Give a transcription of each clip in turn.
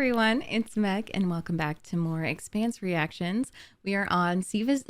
everyone, it's Meg, and welcome back to more Expanse reactions. We are on Siva's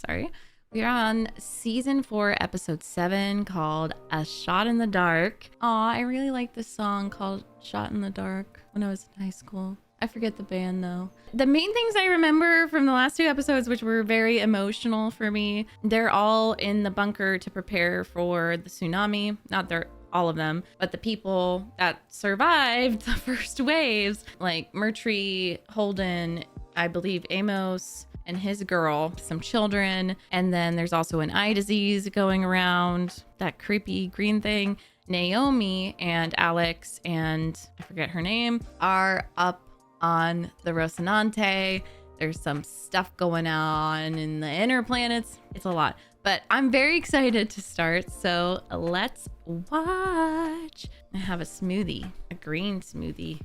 Sorry. We are on season 4, episode 7, called A Shot in the Dark. Aw, I really liked this song called Shot in the Dark when I was in high school. I forget the band though. The main things I remember from the last 2 episodes, which were very emotional for me, they're all in the bunker to prepare for the tsunami. Not all of them, but the people that survived the first waves, like Murtry, Holden, I believe Amos and his girl, some children, and then there's also an eye disease going around, that creepy green thing. Naomi and Alex and I forget her name are up on the Rocinante. There's some stuff going on in the inner planets. It's a lot, but I'm very excited to start. So let's watch. I have a smoothie, a green smoothie.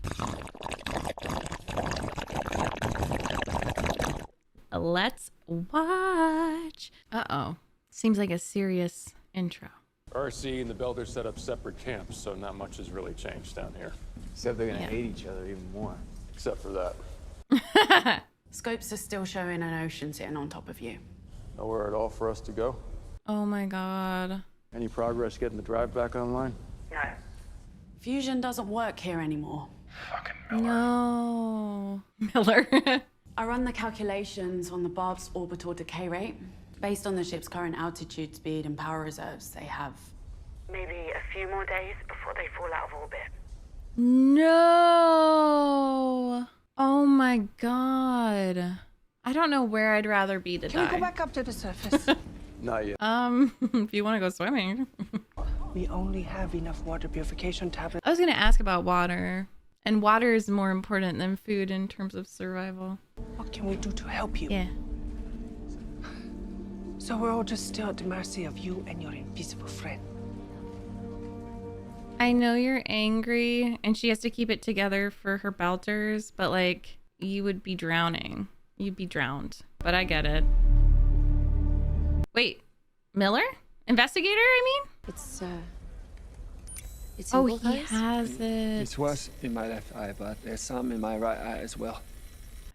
Let's watch. Uh-oh. Seems like a serious intro. RC and the Builders set up separate camps, so not much has really changed down here. Except they're gonna hate each other even more. Except for that. Scopes are still showing an ocean sitting on top of you. Nowhere at all for us to go. Oh my god. Any progress getting the drive back online? No. Fusion doesn't work here anymore. Fucking Miller. No. Miller. I run the calculations on the Barb's orbital decay rate. Based on the ship's current altitude, speed, and power reserves, they have maybe a few more days before they fall out of orbit. No. Oh my god. I don't know where I'd rather be to Can die. we go back up to the surface? Not yet. If you want to go swimming. We only have enough water purification tablets. I was going to ask about water. And water is more important than food in terms of survival. What can we do to help you? Yeah. So we're all just still at the mercy of you and your invisible friend. I know you're angry and she has to keep it together for her belters, but like you would be drowning. You'd be drowned. But I get it. Wait, Miller? Investigator, I mean? It's Oh, in both he eyes? has it. It's worse in my left eye, but there's some in my right eye as well.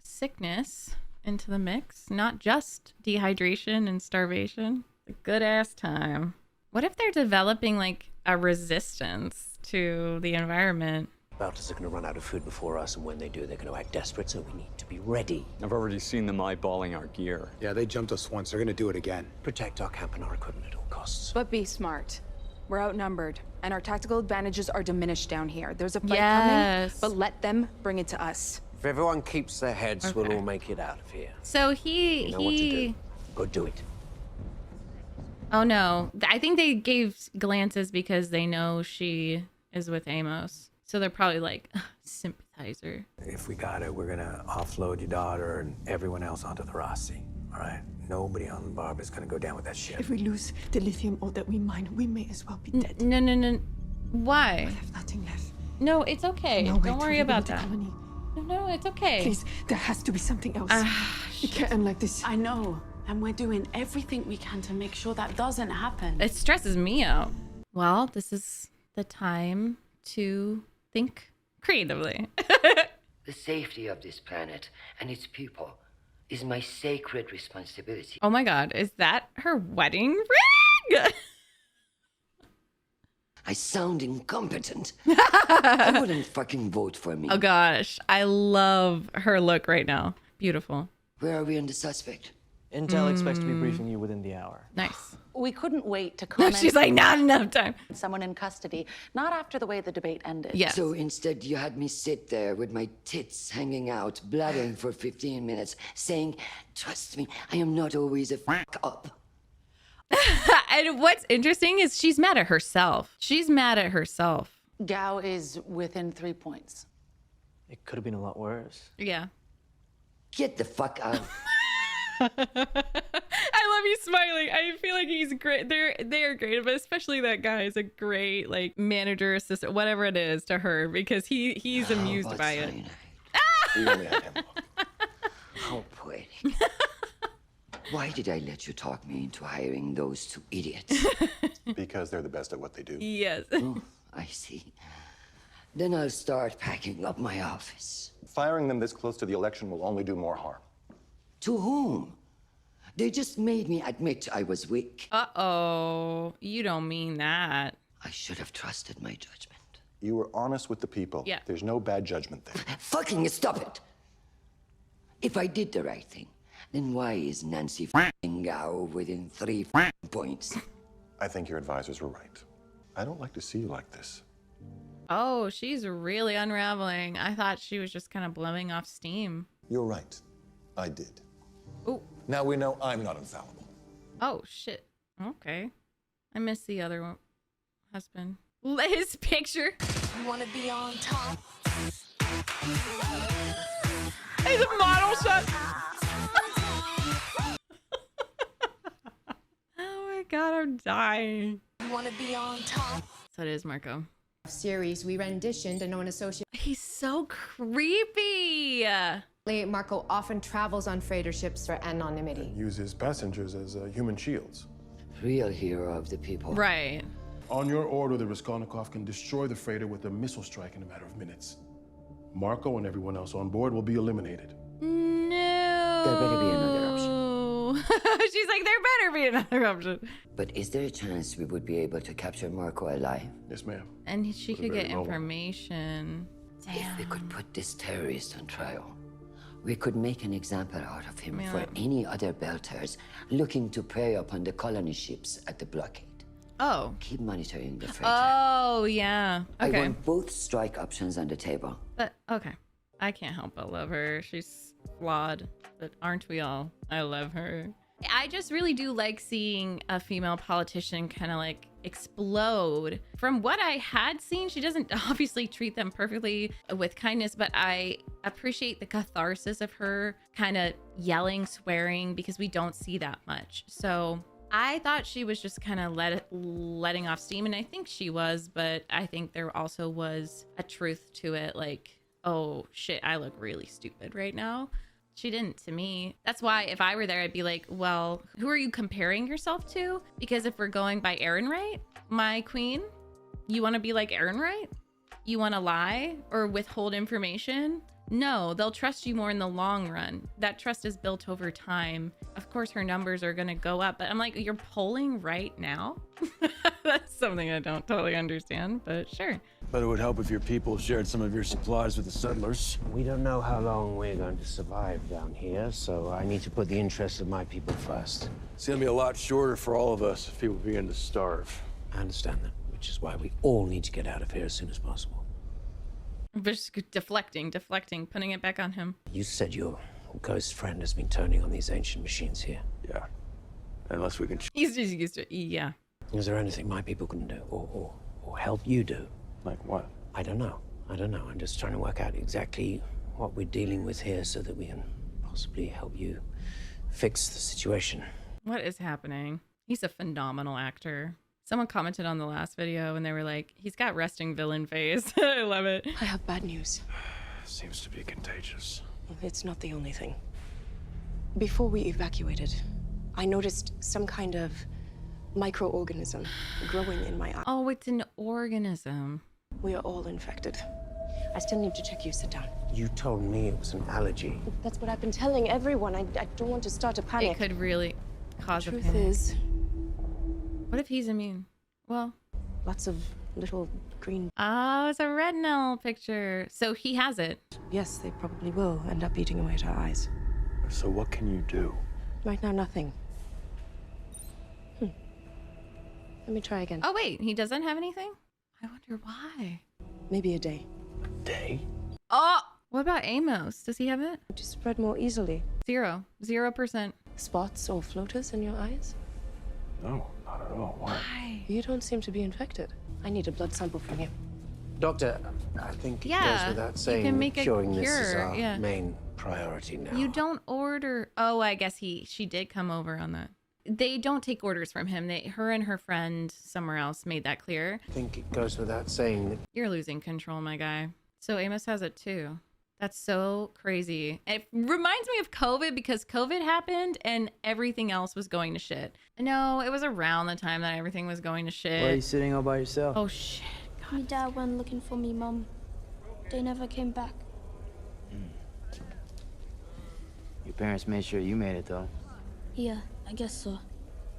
Sickness into the mix, not just dehydration and starvation. A good ass time. What if they're developing like a resistance to the environment? Belters are going to run out of food before us, and when they do, they're going to act desperate, so we need to be ready. I've already seen them eyeballing our gear. Yeah, they jumped us once. They're gonna do it again. Protect our camp and our equipment at all costs. But be smart. We're outnumbered, and our tactical advantages are diminished down here. There's a fight Yes. coming, but let them bring it to us. If everyone keeps their heads, we'll Okay. all make it out of here. So You know what to do. Go do it. Oh no. I think they gave glances because they know she is with Amos. So they're probably like, sympathizer. If we got it, we're gonna offload your daughter and everyone else onto the Rossi. All right? Nobody on the Barb is gonna go down with that shit. If we lose the lithium ore that we mine, we may as well be dead. No. Why? We have nothing left. No, it's okay. No way Don't to worry about rebuild the that. colony. No, it's okay. Please, there has to be something else. You can't end like this. I know, and we're doing everything we can to make sure that doesn't happen. It stresses me out. Well, this is the time to think creatively. The safety of this planet and its people is my sacred responsibility. Oh my god, is that her wedding ring? I sound incompetent. I wouldn't fucking vote for me. Oh gosh, I love her look right now. Beautiful. Where are we on the suspect? Intel expects to be briefing you within the hour. Nice. We couldn't wait to comment She's like, not enough time. on someone in custody, not after the way the debate ended. Yes. So instead, you had me sit there with my tits hanging out, blabbering for 15 minutes, saying, trust me, I am not always a fuck up. And what's interesting is she's mad at herself. She's mad at herself. Gao is within 3 points. It could have been a lot worse. Yeah. Get the fuck out. I love you smiling. I feel like he's great. They are great, but especially that guy is a great like manager, assistant, whatever it is to her, because he's amused by it. You only have him. How poetic. Why did I let you talk me into hiring those 2 idiots? Because they're the best at what they do. Yes. Oh, I see. Then I'll start packing up my office. Firing them this close to the election will only do more harm. To whom? They just made me admit I was weak. Uh-oh. You don't mean that. I should have trusted my judgment. You were honest with the people. Yeah. There's no bad judgment there. Fucking stop it! If I did the right thing, then why is Nancy f***ing Gao within 3 points? I think your advisors were right. I don't like to see you like this. Oh, she's really unraveling. I thought she was just kind of blowing off steam. You're right. I did. Oh. Now we know I'm not infallible. Oh, shit. Okay. I miss the other one. Husband. His picture. You want to be on top? It's a model shot. Oh my god, I'm dying. You want to be on top? So it is Marco. Series we renditioned and known associate. He's so creepy. Marco often travels on freighter ships for anonymity. Uses passengers as human shields. Real hero of the people. Right. On your order, the Raskolnikov can destroy the freighter with a missile strike in a matter of minutes. Marco and everyone else on board will be eliminated. No. There better be another option. She's like, there better be another option. But is there a chance we would be able to capture Marco alive? Yes, ma'am. And she could get low one. information. Damn. If we could put this terrorist on trial, we could make an example out of him Yeah. for any other belters looking to prey upon the colony ships at the blockade. Oh. Keep monitoring the freighter. Oh, yeah. Okay. I want both strike options on the table. But, okay. I can't help but love her. She's flawed, but aren't we all? I love her. I just really do like seeing a female politician kind of like explode. From what I had seen, she doesn't obviously treat them perfectly with kindness, but I appreciate the catharsis of her kind of yelling, swearing, because we don't see that much. So I thought she was just kind of letting off steam, and I think she was, but I think there also was a truth to it. Like, oh shit, I look really stupid right now. She didn't to me. That's why if I were there, I'd be like, well, who are you comparing yourself to? Because if we're going by Ehrenreich, my queen, you want to be like Ehrenreich? You want to lie or withhold information? No, they'll trust you more in the long run. That trust is built over time. Of course, her numbers are going to go up, but I'm like, you're polling right now? That's something I don't totally understand, but sure. But it would help if your people shared some of your supplies with the settlers. We don't know how long we're going to survive down here, so I need to put the interests of my people first. It's gonna be a lot shorter for all of us if people begin to starve. I understand that, which is why we all need to get out of here as soon as possible. Just deflecting, putting it back on him. You said your ghost friend has been turning on these ancient machines here. Yeah. Unless we can... He's just used to it, yeah. Is there anything my people can do, or help you do? Like what? I don't know. I'm just trying to work out exactly what we're dealing with here so that we can possibly help you fix the situation. What is happening? He's a phenomenal actor. Someone commented on the last video and they were like, he's got resting villain face. I love it. I have bad news. Seems to be contagious. It's not the only thing. Before we evacuated, I noticed some kind of microorganism growing in my eye. Oh, it's an organism. We are all infected. I still need to check you. Sit down. You told me it was an allergy. That's what I've been telling everyone. I don't want to start a panic. It could really cause a Truth panic. is, what if he's immune? Well, lots of little green... Oh, it's a retinal picture. So he has it. Yes, they probably will end up eating away at our eyes. So what can you do? Right now, nothing. Let me try again. Oh, wait, he doesn't have anything? I wonder why. Maybe a day. A day? Oh, what about Amos? Does he have it? To spread more easily. 0%. Spots or floaters in your eyes? No, not at all. Why? You don't seem to be infected. I need a blood sample from you. Doctor, I think it Yeah, goes without you saying can make a curing this is cure, our yeah. main priority now. You don't order. Oh, I guess she did come over on that. They don't take orders from him. Her and her friend somewhere else made that clear. I think it goes without saying that You're losing control, my guy. So Amos has it too. That's so crazy. It reminds me of COVID because COVID happened and everything else was going to shit. No, it was around the time that everything was going to shit. Why are you sitting all by yourself? Oh shit, God. My dad went looking for me, Mum. They never came back. Your parents made sure you made it, though. Yeah, I guess so.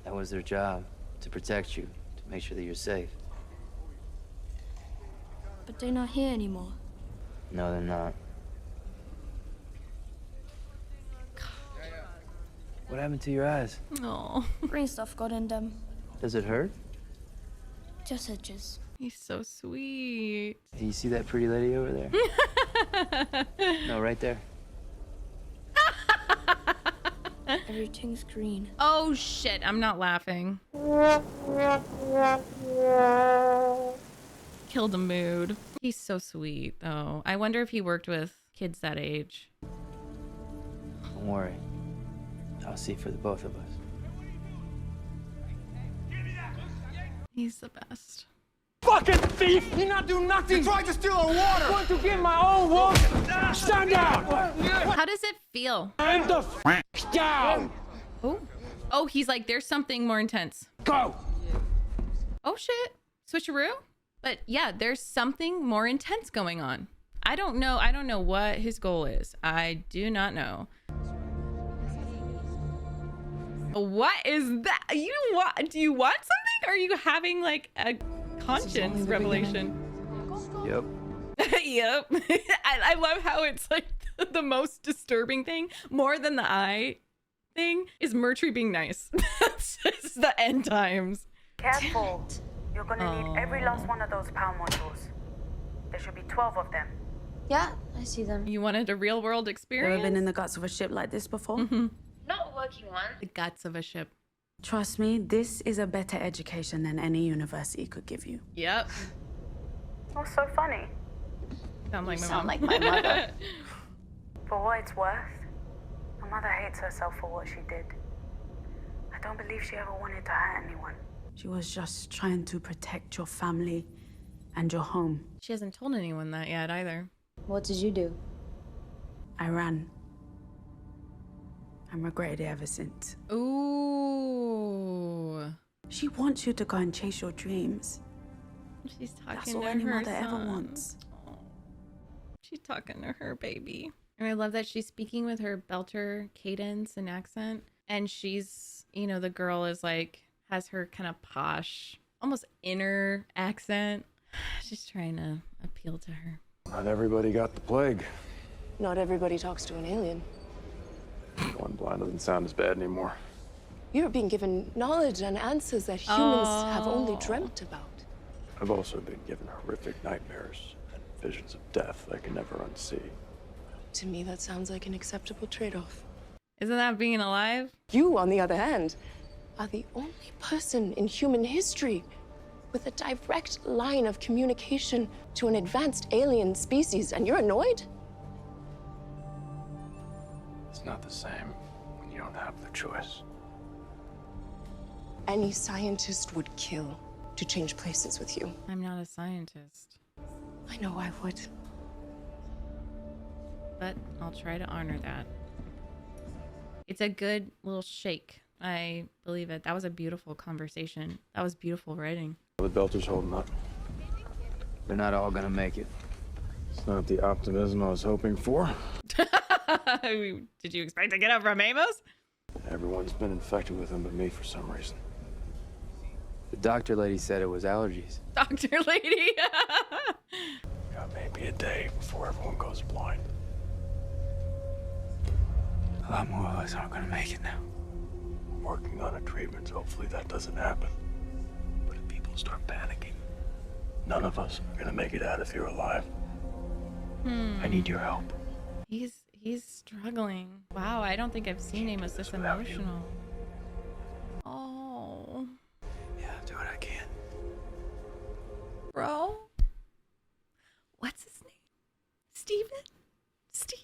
That was their job, to protect you, to make sure that you're safe. But they're not here anymore. No, they're not. What happened to your eyes? No. Green stuff got in them. Does it hurt? Just itches. He's so sweet. Do you see that pretty lady over there? No, right there. Everything's green. Oh shit, I'm not laughing. Killed the mood. He's so sweet though. I wonder if he worked with kids that age. Don't worry. I'll see for the both of us. He's the best. Fucking thief! You not do nothing! You tried to steal our water! I'm going to get my own water! Stand down! How does it feel? Stand the f down! Oh, he's like, there's something more intense. Go! Oh shit. Switcheroo? But yeah, there's something more intense going on. I don't know what his goal is. I do not know. What is that? Do you want something? Or are you having like a conscience revelation? Yep. Yep. I love how it's like the most disturbing thing, more than the eye thing, is Murtry being nice. That's just the end times. Careful. You're gonna need every last one of those power modules. There should be 12 of them. Yeah, I see them. You wanted a real world experience? Ever been in the guts of a ship like this before? Not working one. The guts of a ship. Trust me, this is a better education than any university could give you. Yep. What's so funny? Sound like You my sound mom. like my mother. For what it's worth, my mother hates herself for what she did. I don't believe she ever wanted to hurt anyone. She was just trying to protect your family and your home. She hasn't told anyone that yet either. What did you do? I ran. And regretted it ever since. Ooh. She wants you to go and chase your dreams. She's talking That's to all any her mother ever son. wants. Oh. She's talking to her baby. And I love that she's speaking with her belter cadence and accent. And she's, you know, the girl is like, has her kind of posh, almost inner accent. She's trying to appeal to her. Not everybody got the plague. Not everybody talks to an alien. Going blind doesn't sound as bad anymore. You're being given knowledge and answers that humans have only dreamt about. I've also been given horrific nightmares and visions of death I can never unsee. To me, that sounds like an acceptable trade-off. Isn't that being alive? You, on the other hand, are the only person in human history with a direct line of communication to an advanced alien species, and you're annoyed? It's not the same when you don't have the choice. Any scientist would kill to change places with you. I'm not a scientist. I know I would. But I'll try to honor that. It's a good little shake. I believe it. That was a beautiful conversation. That was beautiful writing. The Belter's holding up. They're not all gonna make it. It's not the optimism I was hoping for. Did you expect to get up from Amos? Everyone's been infected with him but me for some reason. The doctor lady said it was allergies. Doctor lady. Got maybe a day before everyone goes blind. A lot more of us aren't gonna make it now. I'm working on a treatment, so hopefully that doesn't happen. But if people start panicking, none of us are gonna make it out of here alive. I need your help. He's struggling. Wow, I don't think I've seen Amos this emotional. Oh. Yeah, I'll do what I can. Bro? What's his name? Steven? Steve?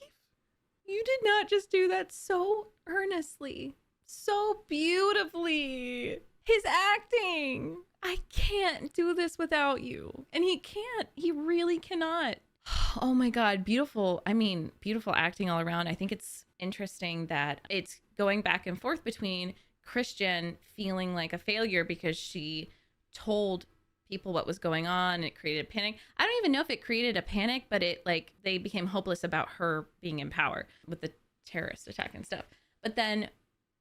You did not just do that so earnestly, so beautifully. His acting. I can't do this without you. And he can't. He really cannot. Oh my God. Beautiful. I mean, beautiful acting all around. I think it's interesting that it's going back and forth between Christian feeling like a failure because she told people what was going on, and it created a panic. I don't even know if it created a panic, but it like they became hopeless about her being in power with the terrorist attack and stuff. But then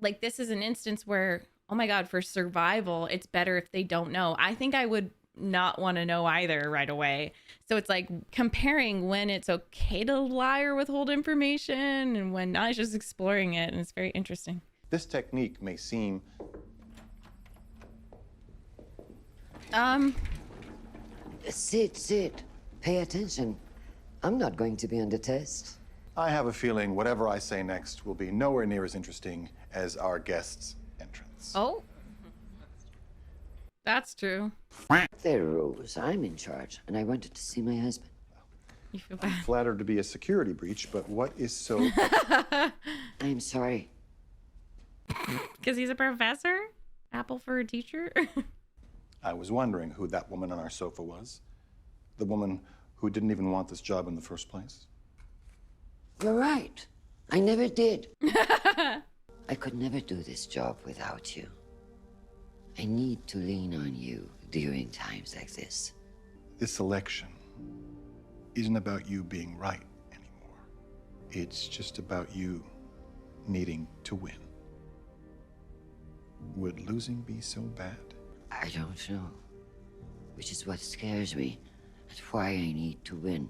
like this is an instance where, oh my God, for survival, it's better if they don't know. I think I would not want to know either right away. So it's like comparing when it's okay to lie or withhold information and when not, just exploring it. And it's very interesting. This technique may seem Sit. Pay attention. I'm not going to be under test. I have a feeling whatever I say next will be nowhere near as interesting as our guest's entrance. Oh, that's true. There, Rose. I'm in charge, and I wanted to see my husband. You feel I'm bad. flattered to be a security breach, but what is so... I'm sorry. Because he's a professor? Apple for a teacher? I was wondering who that woman on our sofa was. The woman who didn't even want this job in the first place. You're right. I never did. I could never do this job without you. I need to lean on you during times like this. This election isn't about you being right anymore. It's just about you needing to win. Would losing be so bad? I don't know. Which is what scares me. And why I need to win.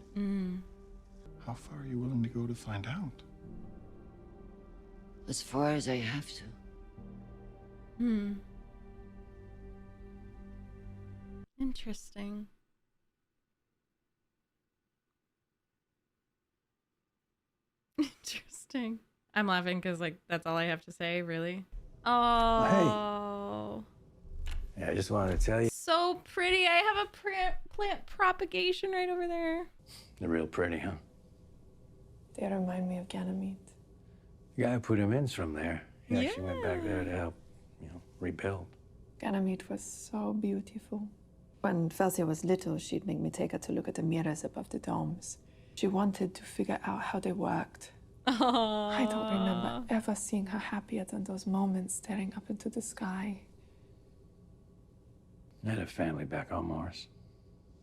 How far are you willing to go to find out? As far as I have to. Interesting. Interesting. I'm laughing because like that's all I have to say, really. Oh. Yeah, I just wanted to tell you. So pretty. I have a plant propagation right over there. They're real pretty, huh? They remind me of Ganymede. The guy who put him in's from there. He actually went back there to help, rebuild. Ganymede was so beautiful. When Felsia was little, she'd make me take her to look at the mirrors above the domes. She wanted to figure out how they worked. I don't remember ever seeing her happier than those moments staring up into the sky. I had a family back on Mars.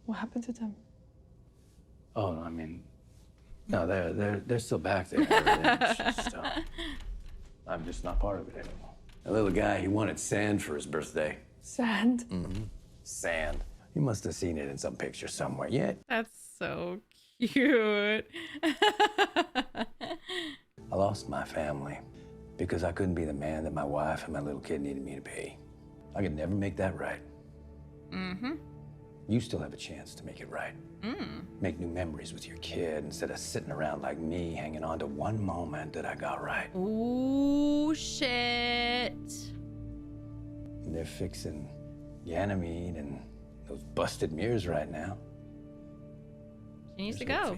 What happened to them? Oh, I mean, no, they're still back there. Everything's just, I'm just not part of it anymore. The little guy, he wanted sand for his birthday. Sand? Mm-hmm. Sand. You must have seen it in some picture somewhere. Yeah. That's so cute. I lost my family because I couldn't be the man that my wife and my little kid needed me to be. I could never make that right. You still have a chance to make it right. Make new memories with your kid instead of sitting around like me hanging on to one moment that I got right. Ooh, shit. And they're fixing Ganymede and those busted mirrors right now. She needs to go.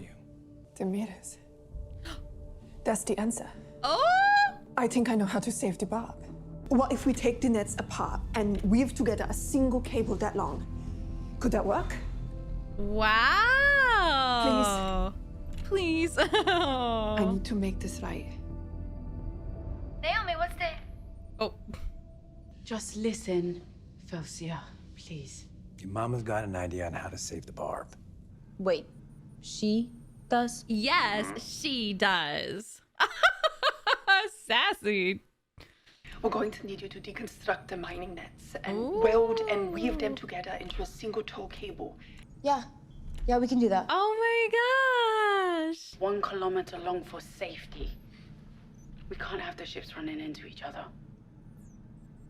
The mirrors. That's the answer. Oh! I think I know how to save the Barb. What if we take the nets apart and weave together a single cable that long? Could that work? Wow. Please. I need to make this right. Naomi, what's the... Oh. Just listen, Felsia, please. Your mama's got an idea on how to save the Barb. Wait, she does? Yes, she does. Sassy. We're going to need you to deconstruct the mining nets and weld and weave them together into a single tow cable. Yeah, we can do that. Oh my gosh. 1 kilometer long for safety. We can't have the ships running into each other.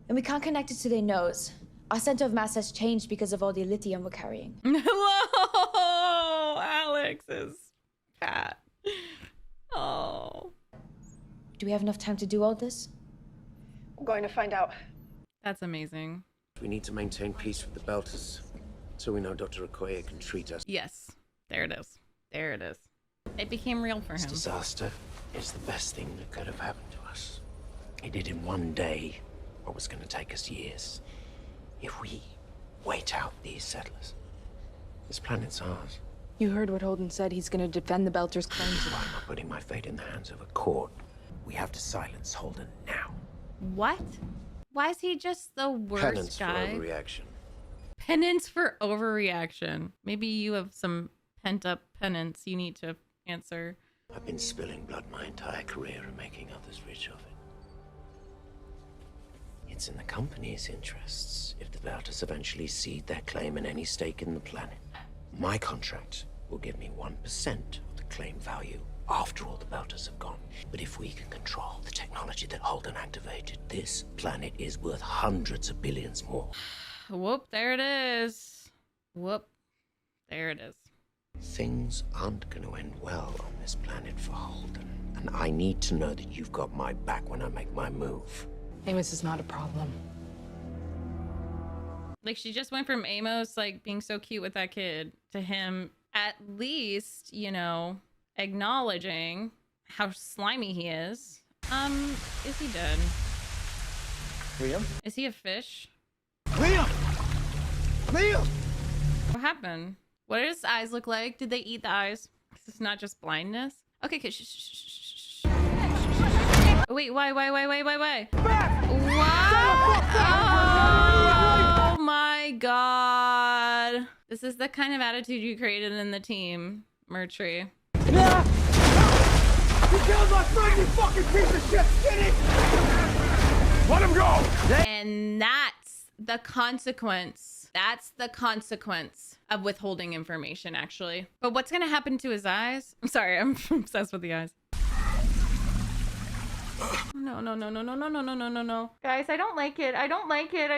And we can't connect it to their nose. Our center of mass has changed because of all the lithium we're carrying. Hello, Alex is fat. Oh. Do we have enough time to do all this? We're going to find out. That's amazing. We need to maintain peace with the Belters so we know Dr. Okoye can treat us. Yes, there it is. There it is. It became real for This him. disaster is the best thing that could have happened to us. He did in one day what was going to take us years. If we wait out these settlers, this planet's ours. You heard what Holden said. He's going to defend the Belters' claims. Why am I putting my fate in the hands of a court? We have to silence Holden now. What? Why is he just the worst Penance guy? for overreaction. Penance for overreaction. Maybe you have some pent up penance you need to answer. I've been spilling blood my entire career and making others rich of it. It's in the company's interests if the Belters eventually cede their claim and any stake in the planet. My contract will give me 1% of the claim value after all the Belters have gone. But if we can control the technology that Holden activated, this planet is worth hundreds of billions more. Whoop, there it is. Whoop, there it is. Things aren't going to end well on this planet for Holden. And I need to know that you've got my back when I make my move. Amos is not a problem. Like, she just went from Amos, like, being so cute with that kid to him at least, you know, acknowledging how slimy he is. Is he dead? Liam? Is he a fish? Liam! Liam! What happened? What did his eyes look like? Did they eat the eyes? It's not just blindness. Okay, shh. Wait, why? What? Oh my god. This is the kind of attitude you created in the team, Murtry. You killed my friend, you fucking piece of shit, skinny! Let him go! And that's the consequence. That's the consequence of withholding information, actually. But what's gonna happen to his eyes? I'm sorry, I'm obsessed with the eyes. No. Guys, I don't like it. I don't like it. I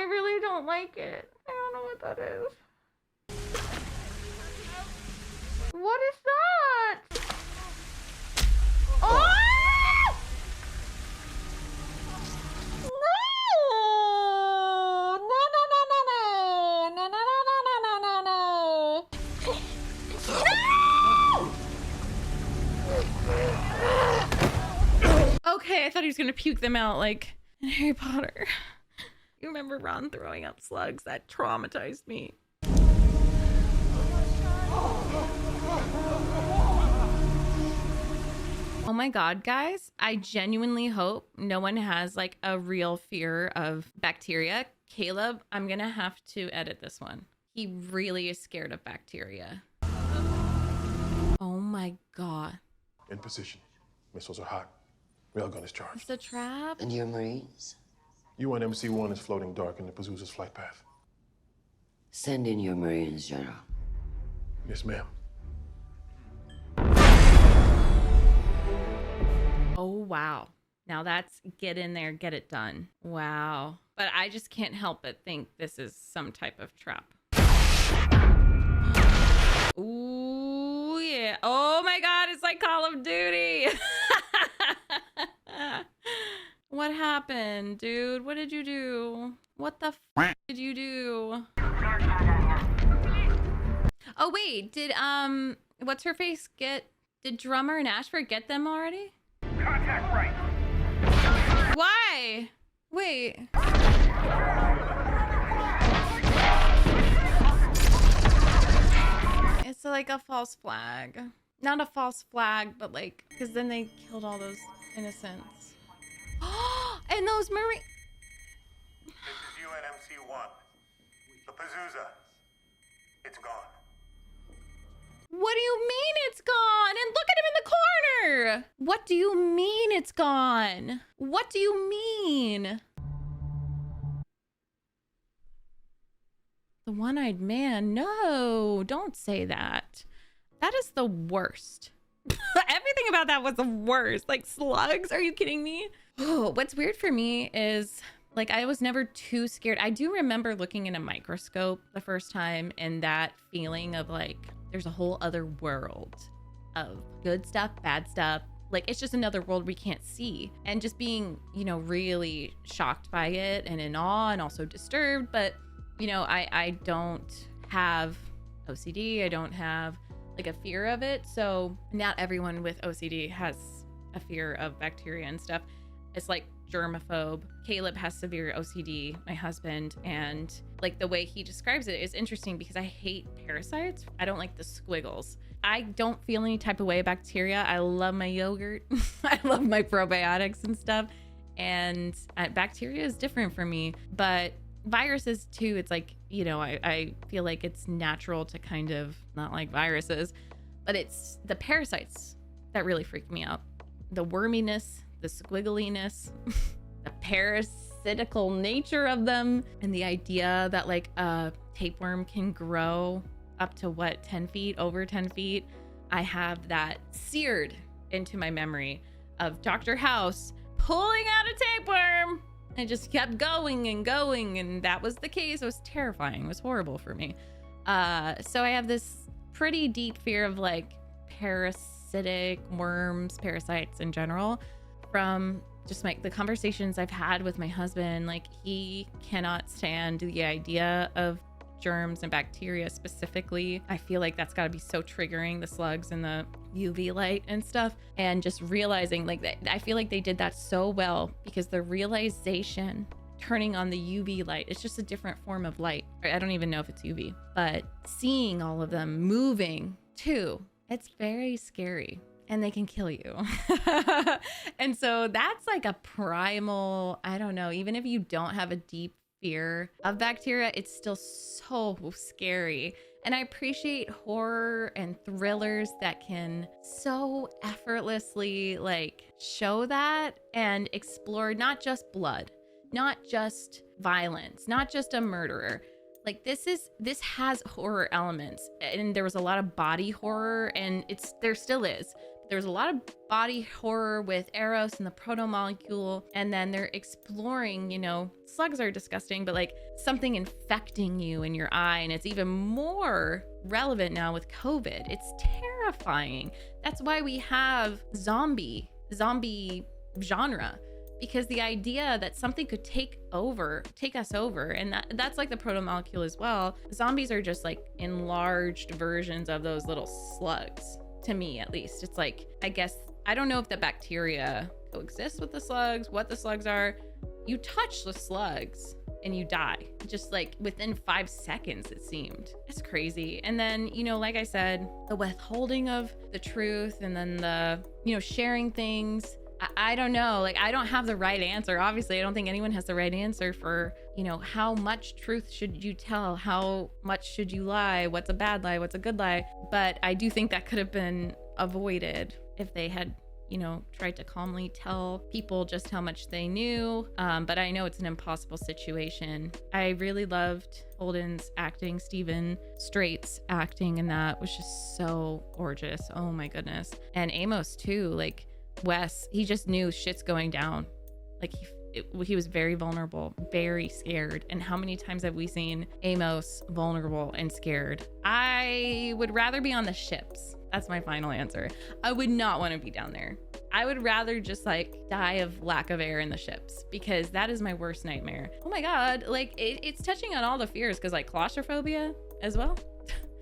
really don't like it. I don't know what that is. What is that? Oh! Okay, I thought he was gonna puke them out like in Harry Potter. You remember Ron throwing up slugs? That traumatized me. Oh my god, guys. I genuinely hope no one has like a real fear of bacteria. Caleb, I'm gonna have to edit this one. He really is scared of bacteria. Oh my god. In position. Missiles are hot. Railgun is charged. It's a trap. And your Marines? UNMC-1 is floating dark in the Pazuzu's flight path. Send in your Marines, General. Yes, ma'am. Oh, wow. Now that's get in there, get it done. Wow. But I just can't help but think this is some type of trap. Ooh, yeah. Oh my god, it's like Call of Duty. What happened, dude? What did you do? What the f did you do? Oh wait, did what's her face did Drummer and Ashford get them already? Contact right. Why? Wait. It's like a false flag. Not a false flag, but like, because then they killed all those innocents. And those Marines. This is UNMC-1. The Pazuzu. It's gone. What do you mean it's gone? And look at him in the corner. What do you mean it's gone? What do you mean? The one-eyed man. No, don't say that. That is the worst. Everything about that was the worst. Like slugs, are you kidding me? Oh, what's weird for me is like I was never too scared. I do remember looking in a microscope the first time and that feeling of like there's a whole other world of good stuff, bad stuff. Like it's just another world we can't see, and just being, you know, really shocked by it and in awe and also disturbed. But you know, I don't have OCD. I don't have like a fear of it. So not everyone with OCD has a fear of bacteria and stuff. It's like germaphobe. Caleb has severe OCD, my husband, and like the way he describes it is interesting because I hate parasites. I don't like the squiggles. I don't feel any type of way of bacteria. I love my yogurt. I love my probiotics and stuff. And bacteria is different for me, but viruses too. It's like, you know, I feel like it's natural to kind of not like viruses, but it's the parasites that really freak me out. The worminess, the squiggliness, the parasitical nature of them, and the idea that like a tapeworm can grow up to what, 10 feet, over 10 feet. I have that seared into my memory of Dr. House pulling out a tapeworm and just kept going and going. And that was the case. It was terrifying. It was horrible for me. So I have this pretty deep fear of like parasitic worms, parasites in general, from just the conversations I've had with my husband. Like, he cannot stand the idea of germs and bacteria specifically. I feel like that's got to be so triggering, the slugs and the UV light and stuff. And just realizing like that, I feel like they did that so well, because the realization, turning on the UV light, it's just a different form of light. I don't even know if it's UV, but seeing all of them moving too, it's very scary. And they can kill you. And so that's like a primal, I don't know, even if you don't have a deep fear of bacteria, it's still so scary. And I appreciate horror and thrillers that can so effortlessly like show that and explore not just blood, not just violence, not just a murderer. Like this has horror elements, and there was a lot of body horror, and there still is. There's a lot of body horror with Eros and the proto-molecule, and then they're exploring, you know, slugs are disgusting, but like something infecting you in your eye, and it's even more relevant now with COVID. It's terrifying. That's why we have zombie genre, because the idea that something could take us over, and that's like the proto-molecule as well. Zombies are just like enlarged versions of those little slugs. To me, at least, it's like, I guess, I don't know if the bacteria coexist with the slugs, what the slugs are. You touch the slugs and you die, just like within 5 seconds, it seemed. It's crazy. And then, you know, like I said, the withholding of the truth, and then the, you know, sharing things. I don't know, like, I don't have the right answer. Obviously, I don't think anyone has the right answer for, you know, how much truth should you tell? How much should you lie? What's a bad lie? What's a good lie? But I do think that could have been avoided if they had, you know, tried to calmly tell people just how much they knew. But I know it's an impossible situation. I really loved Holden's acting. Stephen Straight's acting in that was just so gorgeous. Oh my goodness. And Amos too, like, Wes, he just knew shit's going down. Like he was very vulnerable, very scared. And how many times have we seen Amos vulnerable and scared? I would rather be on the ships. That's my final answer. I would not want to be down there. I would rather just like die of lack of air in the ships, because that is my worst nightmare. Oh my God. Like it's touching on all the fears, because like claustrophobia as well.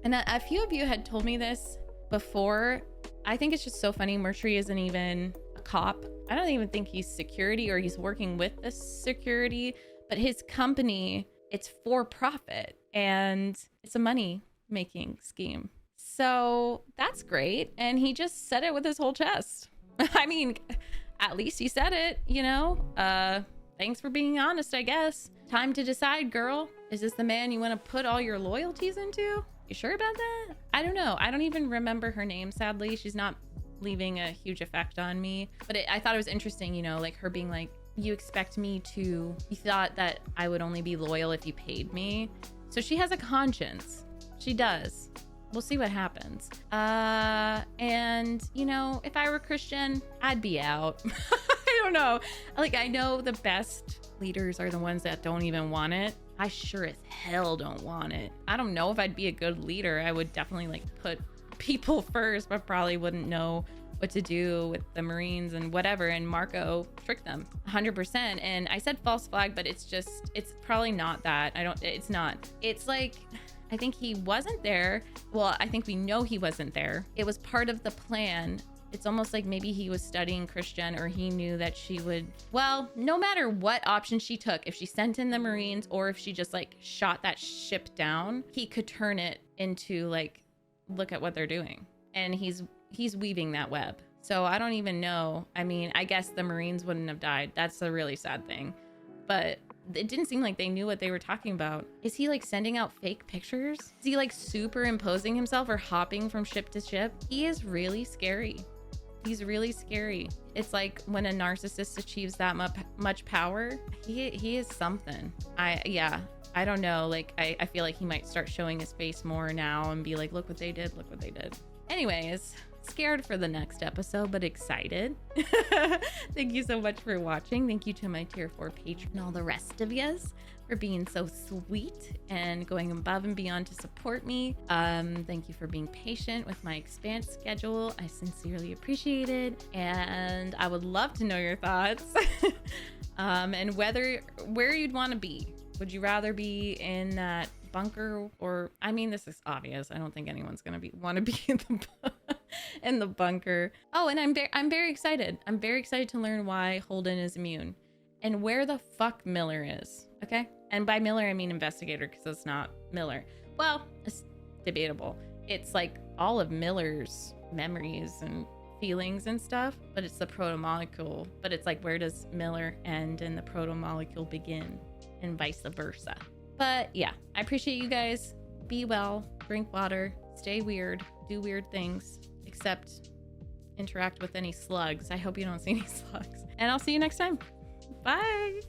And a few of you had told me this before. I think it's just so funny. Murtry isn't even a cop. I don't even think he's security, or he's working with the security, but his company, it's for profit and it's a money making scheme. So that's great. And he just said it with his whole chest. I mean, at least he said it, you know? Thanks for being honest, I guess. Time to decide, girl. Is this the man you want to put all your loyalties into? You sure about that? I don't know. I don't even remember her name, sadly. She's not leaving a huge effect on me. But I thought it was interesting, you know, like her being like, you thought that I would only be loyal if you paid me. So she has a conscience. She does. We'll see what happens. And, you know, if I were Christian, I'd be out. I don't know. Like, I know the best leaders are the ones that don't even want it. I sure as hell don't want it. I don't know if I'd be a good leader. I would definitely like put people first, but probably wouldn't know what to do with the Marines and whatever. And Marco tricked them 100%. And I said false flag, but it's probably not that. It's not. It's like, I think he wasn't there. Well, I think we know he wasn't there. It was part of the plan. It's almost like maybe he was studying Christian, or he knew that she would, well, no matter what option she took, if she sent in the Marines or if she just like shot that ship down, he could turn it into like, look at what they're doing. And he's weaving that web. So I don't even know. I mean, I guess the Marines wouldn't have died. That's a really sad thing. But it didn't seem like they knew what they were talking about. Is he like sending out fake pictures? Is he like superimposing himself or hopping from ship to ship? He is really scary. He's really scary. It's like when a narcissist achieves that much power, he is something. I don't know. Like, I feel like he might start showing his face more now and be like, look what they did, look what they did. Anyways, scared for the next episode, but excited. Thank you so much for watching. Thank you to my tier 4 patron and all the rest of yous for being so sweet and going above and beyond to support me. Thank you for being patient with my Expanse schedule. I sincerely appreciate it. And I would love to know your thoughts and where you'd want to be. Would you rather be in that bunker or, I mean, this is obvious. I don't think anyone's gonna want to be in the bunker. Oh, and I'm very excited. I'm very excited to learn why Holden is immune and where the fuck Miller is. Okay, and by Miller I mean investigator, because it's not Miller. Well, it's debatable. It's like all of Miller's memories and feelings and stuff, but it's the proto-molecule. But it's like, where does Miller end and the proto-molecule begin, and vice versa. But yeah, I appreciate you guys. Be well, drink water, stay weird, do weird things, except interact with any slugs. I hope you don't see any slugs. And I'll see you next time. Bye.